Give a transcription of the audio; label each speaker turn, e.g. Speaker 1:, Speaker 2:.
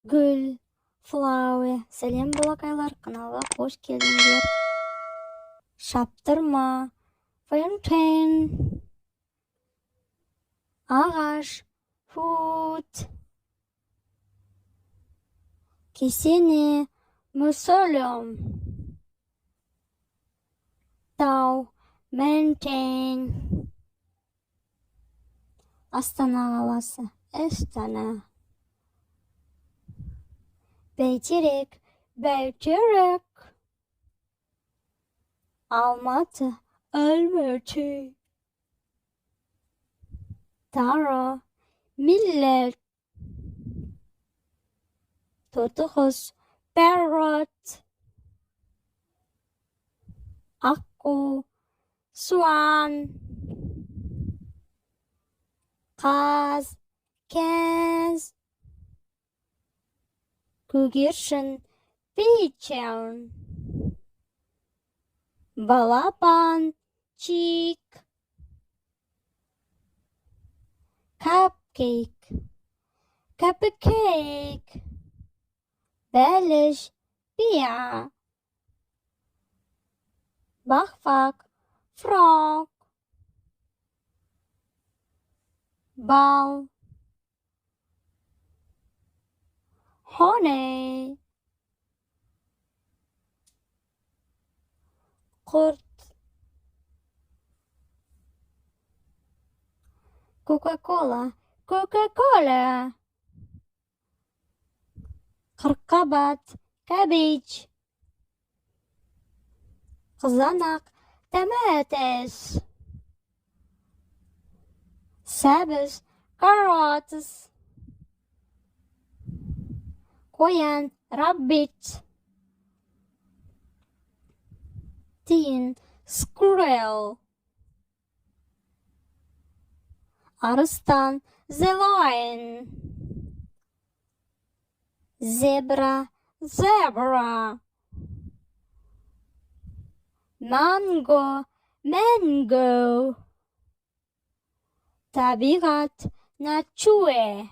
Speaker 1: Гүл, flower. Сәлем балақайлар, каналға қош келдіңдер. Шаптырма, fountain. Ағаш, foot. Кесене, museum. Тау, mountain. Астана қаласы, Астана. Бәйтерек, бәйтерек. Алматы, Алматы. Тара, millet. Тоты-құс, parrot. Аққу, swan. Қаз, каз. Көгершін, pigeon. Балапан, chick. Cupcake, cupcake. Бәліш, бия. Бақфақ, frog. Бал, honey. Құрт, Coca-Cola, Coca-Cola. Қырыққабат, cabbage. Қызанақ, tomatoes. Сәбіз, carrots. Қоян, rabbit. Тиін, squirrel. Арыстан, the lion. Zebra, zebra. Mango, mango. Табиғат, nature.